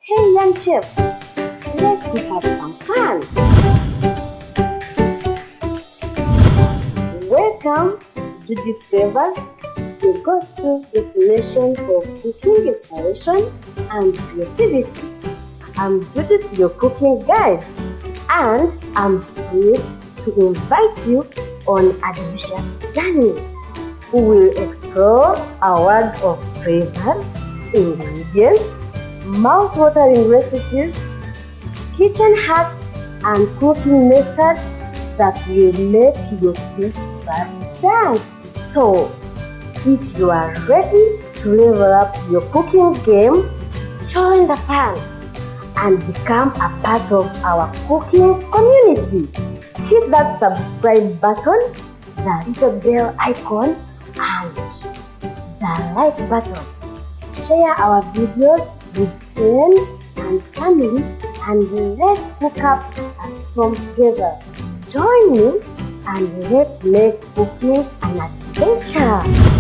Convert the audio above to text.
Hey young chefs, let's have some fun. Welcome to Judee Flavors, your go-to destination for cooking inspiration and creativity. I'm Judith, your cooking guide, and I'm thrilled to invite you on a delicious journey. We will explore a world of flavors, ingredients, mouth-watering recipes, kitchen hacks, and cooking methods that will make your taste buds dance. So, if you are ready to level up your cooking game, join the fun and become a part of our cooking community. Hit that subscribe button, the little bell icon, and the like button. Share our videos with friends and family, and let's cook up a storm together. Join me and let's make cooking an adventure.